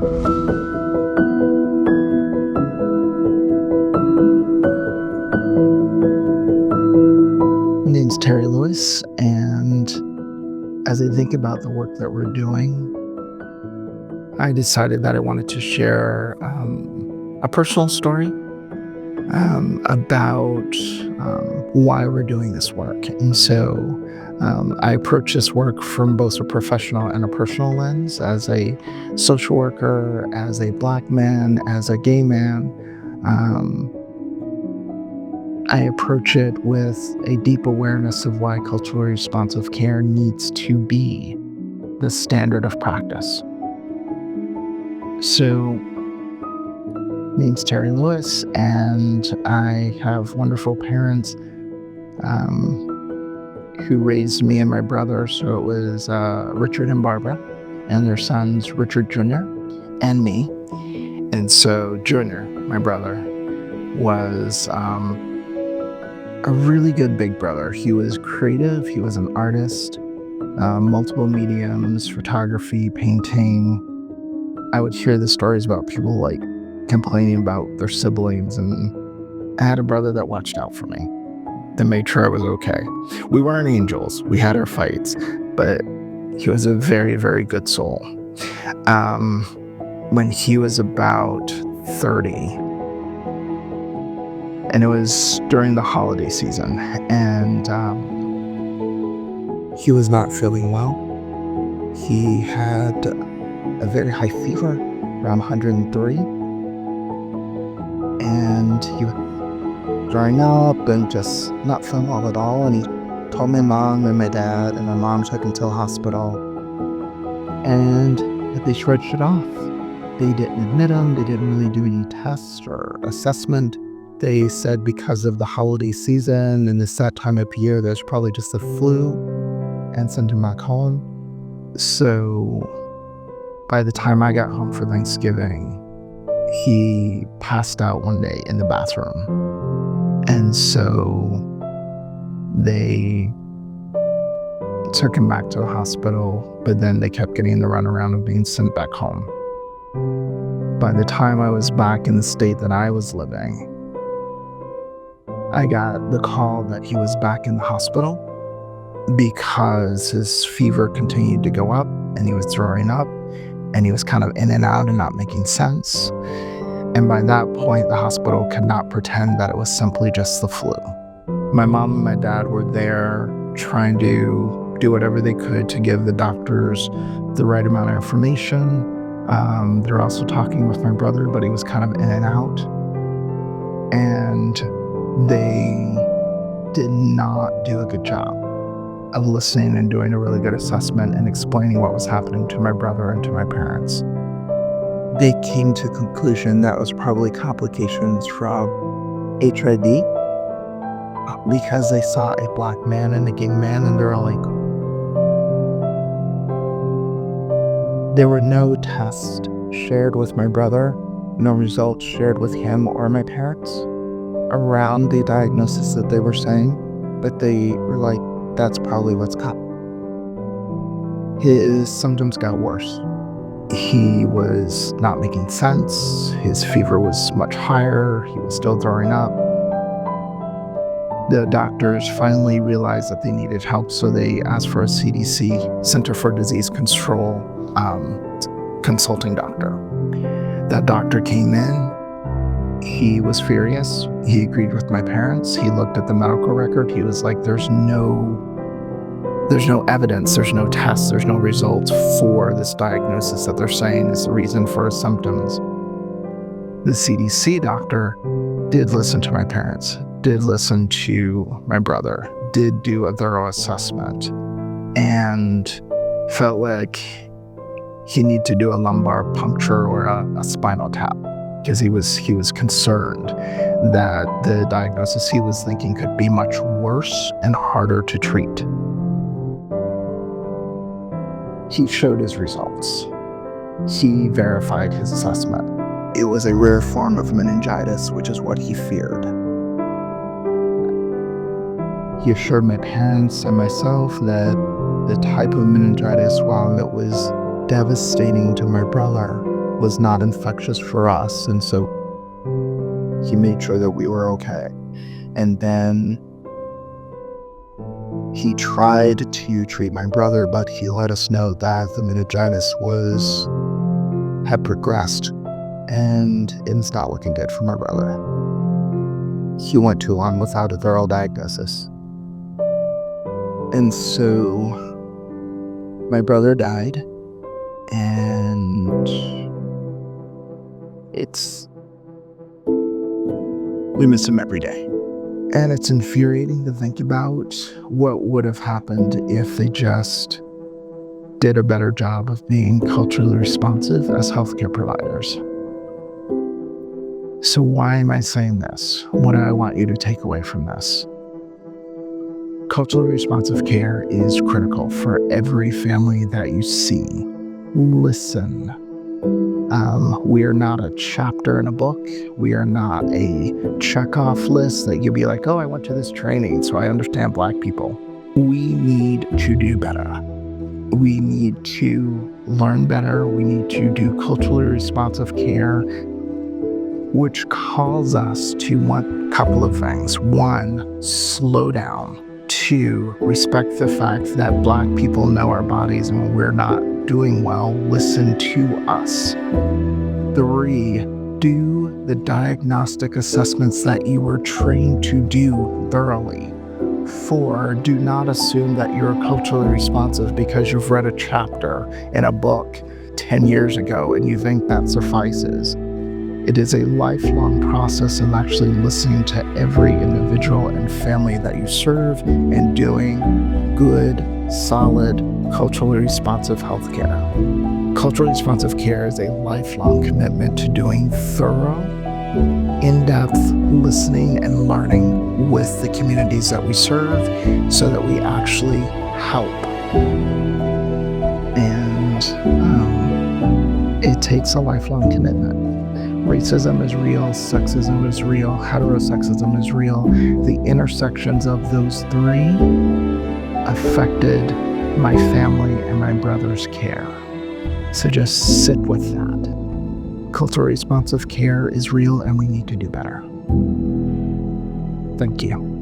My name's Terry Lewis, and as I think about the work that we're doing, I decided that I wanted to share a personal story about why we're doing this work. And so I approach this work from both a professional and a personal lens, as a social worker, as a Black man, as a gay man. I approach it with a deep awareness of why culturally responsive care needs to be the standard of practice. So, my name's Terry Lewis, and I have wonderful parents who raised me and my brother. So it was Richard and Barbara, and their sons, Richard Jr. and me. And so Junior, my brother, was a really good big brother. He was creative. He was an artist, multiple mediums, photography, painting. I would hear the stories about people like complaining about their siblings, and I had a brother that watched out for me, that made sure I was okay. We weren't angels. We had our fights, but he was a very, very good soul. When he was about 30, and it was during the holiday season, and he was not feeling well. He had a very high fever, around 103, and he was drying up and just not feeling well at all. And he told my mom and my dad, and my mom took him to the hospital, and they shrugged it off. They didn't admit him. They didn't really do any tests or assessment. They said because of the holiday season and it's that time of year, there's probably just the flu, and sent him back home. So by the time I got home for Thanksgiving, he passed out one day in the bathroom. And so they took him back to the hospital, but then they kept getting the runaround of being sent back home. By the time I was back in the state that I was living, I got the call that he was back in the hospital because his fever continued to go up, and he was throwing up, and he was kind of in and out and not making sense. And by that point, the hospital could not pretend that it was simply just the flu. My mom and my dad were there trying to do whatever they could to give the doctors the right amount of information. They're also talking with my brother, but he was kind of in and out. And they did not do a good job of listening and doing a really good assessment and explaining what was happening to my brother and to my parents. They came to the conclusion that it was probably complications from HIV, because they saw a Black man and a gay man, and they're like, there were no tests shared with my brother, no results shared with him or my parents around the diagnosis that they were saying, but they were like, that's probably what's got. His symptoms got worse. He was not making sense. His fever was much higher. He was still throwing up. The doctors finally realized that they needed help, so they asked for a CDC, Center for Disease Control, consulting doctor. That doctor came in. He was furious. He agreed with my parents. He looked at the medical record. He was like, there's no evidence, there's no tests, there's no results for this diagnosis that they're saying is the reason for his symptoms. The CDC doctor did listen to my parents, did listen to my brother, did do a thorough assessment, and felt like he needed to do a lumbar puncture or a spinal tap, because he was concerned that the diagnosis he was thinking could be much worse and harder to treat. He showed his results. He verified his assessment. It was a rare form of meningitis, which is what he feared. He assured my parents and myself that the type of meningitis, while it was devastating to my brother, was not infectious for us, and so he made sure that we were okay. And then he tried to treat my brother, but he let us know that the meningitis had progressed, and it's not looking good for my brother. He went too long without a thorough diagnosis. And so my brother died, and we miss him every day. And it's infuriating to think about what would have happened if they just did a better job of being culturally responsive as healthcare providers. So why am I saying this? What do I want you to take away from this? Culturally responsive care is critical for every family that you see. Listen. We are not a chapter in a book. We are not a checkoff list that you'll be like, oh, I went to this training, so I understand Black people. We need to do better. We need to learn better. We need to do culturally responsive care, which calls us to one couple of things. One, slow down. Two, respect the fact that Black people know our bodies, and when we're not doing well, listen to us. Three, do the diagnostic assessments that you were trained to do thoroughly. Four, do not assume that you're culturally responsive because you've read a chapter in a book 10 years ago and you think that suffices. It is a lifelong process of actually listening to every individual and family that you serve and doing good, solid, culturally responsive healthcare. Culturally responsive care is a lifelong commitment to doing thorough, in-depth listening and learning with the communities that we serve so that we actually help. And it takes a lifelong commitment. Racism is real, sexism is real, heterosexism is real. The intersections of those three affected my family and my brother's care. So just sit with that. Culturally responsive care is real and we need to do better. Thank you.